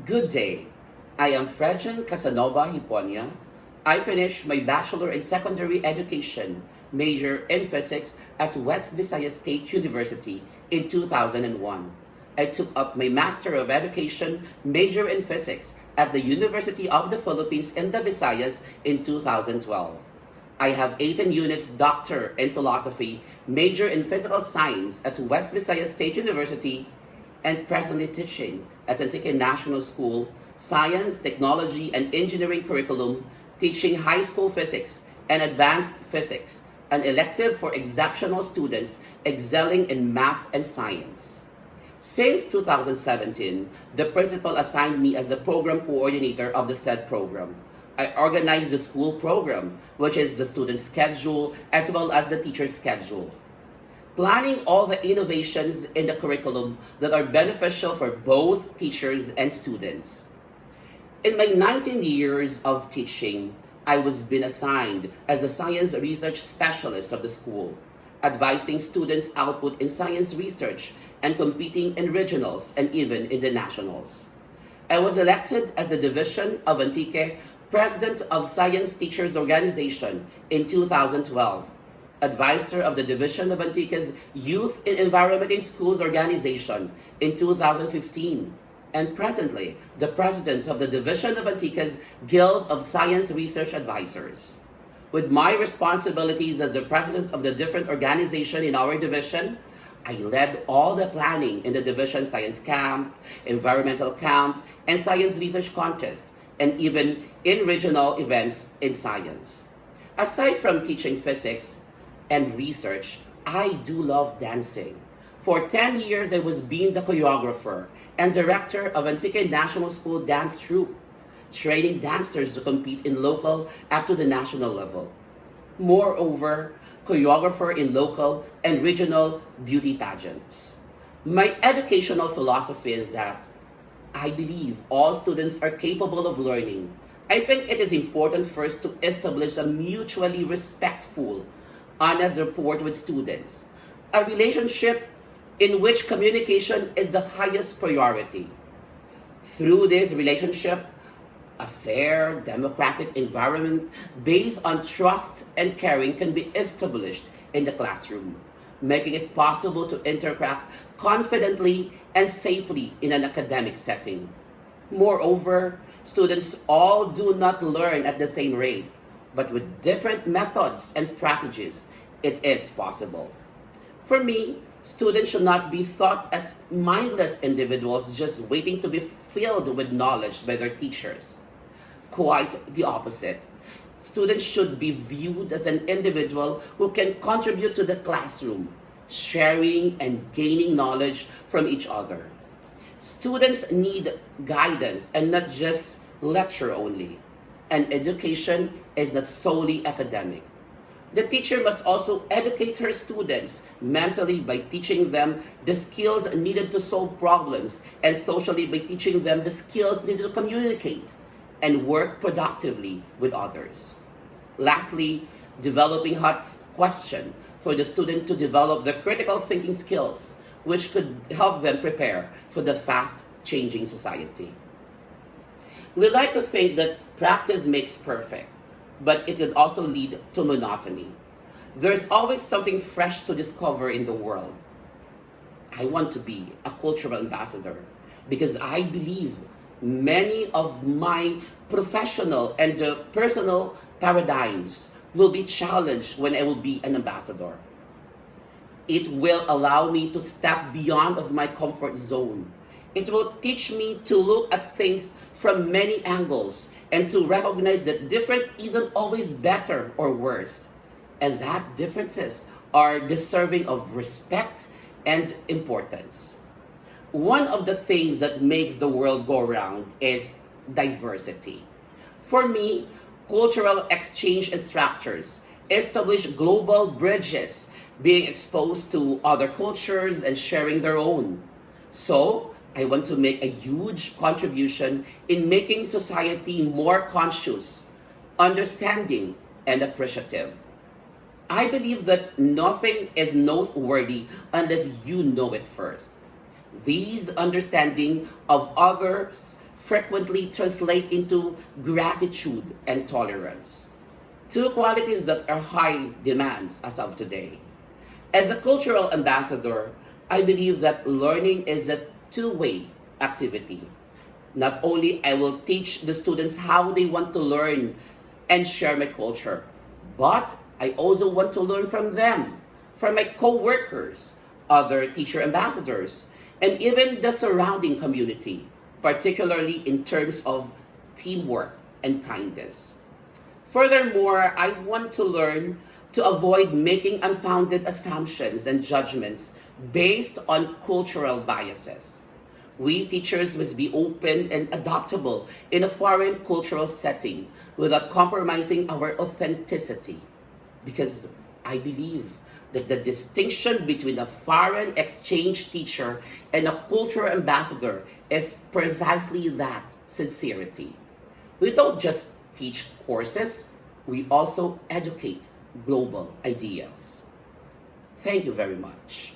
Good day. I am Fredjan Casanova Hiponia. I finished my bachelor in secondary education, major in physics at West Visayas State University in 2001. I took up my Master of Education, major in physics at the University of the Philippines in the Visayas in 2012. I have 18 units Doctor in Philosophy, major in Physical Science at West Visayas State University, and presently teaching at Antique National School, Science, Technology, and Engineering Curriculum, teaching high school physics and advanced physics, an elective for exceptional students excelling in math and science. Since 2017, the principal assigned me as the program coordinator of the said program. I organize the school program, which is the student schedule as well as the teacher schedule, planning all the innovations in the curriculum that are beneficial for both teachers and students. In my 19 years of teaching, I was been assigned as a science research specialist of the school, advising students' output in science research and competing in regionals and even in the nationals. I was elected as the Division of Antique President of Science Teachers Organization in 2012, advisor of the Division of Antique's Youth in Environment in Schools Organization in 2015, and presently the president of the Division of Antique's Guild of Science Research Advisors. With my responsibilities as the president of the different organization in our division, I led all the planning in the division science camp, environmental camp, and science research contest, and even in regional events in science. Aside from teaching physics and research, I do love dancing. For 10 years, I was being the choreographer and director of Antique National School Dance Troupe, training dancers to compete in local up to the national level. Moreover, choreographer in local and regional beauty pageants. My educational philosophy is that I believe all students are capable of learning. I think it is important first to establish a mutually respectful, honest rapport with students, a relationship in which communication is the highest priority. Through this relationship, a fair, democratic environment based on trust and caring can be established in the classroom, making it possible to interact confidently and safely in an academic setting. Moreover, students all do not learn at the same rate, but with different methods and strategies, it is possible. For me, students should not be thought as mindless individuals just waiting to be filled with knowledge by their teachers. Quite the opposite. Students should be viewed as an individual who can contribute to the classroom, sharing and gaining knowledge from each other. Students need guidance and not just lecture only. And education is not solely academic. The teacher must also educate her students mentally by teaching them the skills needed to solve problems, and socially by teaching them the skills needed to communicate and work productively with others. Lastly, developing HUT's question for the student to develop the critical thinking skills, which could help them prepare for the fast-changing society. We like to think that practice makes perfect, but it could also lead to monotony. There's always something fresh to discover in the world. I want to be a cultural ambassador because I believe many of my professional and personal paradigms will be challenged when I will be an ambassador. It will allow me to step beyond of my comfort zone. It will teach me to look at things from many angles and to recognize that different isn't always better or worse, and that differences are deserving of respect and importance. One of the things that makes the world go round is diversity. For me, cultural exchange and structures establish global bridges, being exposed to other cultures and sharing their own. So, I want to make a huge contribution in making society more conscious, understanding, and appreciative. I believe that nothing is noteworthy unless you know it first. These understanding of others frequently translate into gratitude and tolerance. Two qualities that are high demands as of today. As a cultural ambassador, I believe that learning is a two-way activity. Not only I will teach the students how they want to learn and share my culture, but I also want to learn from them, from my co-workers, other teacher ambassadors, and even the surrounding community, particularly in terms of teamwork and kindness. Furthermore, I want to learn to avoid making unfounded assumptions and judgments based on cultural biases. We teachers must be open and adaptable in a foreign cultural setting without compromising our authenticity. Because I believe that the distinction between a foreign exchange teacher and a cultural ambassador is precisely that sincerity. We don't just teach courses, we also educate global ideals. Thank you very much.